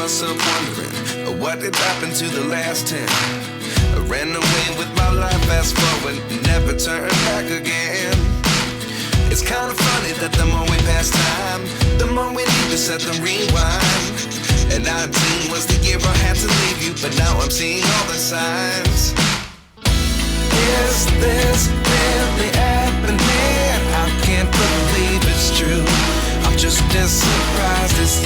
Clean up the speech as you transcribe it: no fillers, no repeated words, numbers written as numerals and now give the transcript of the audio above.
myself wondering, what did happen to the last 10? I ran away with my life, fast forward, never turn back again. It's kind of funny that the more we pass time, the more we need to set the rewind. And 19 was the year I had to leave you, but now I'm seeing all the signs. Is this really happening? I can't believe it's true. I'm just as surprised as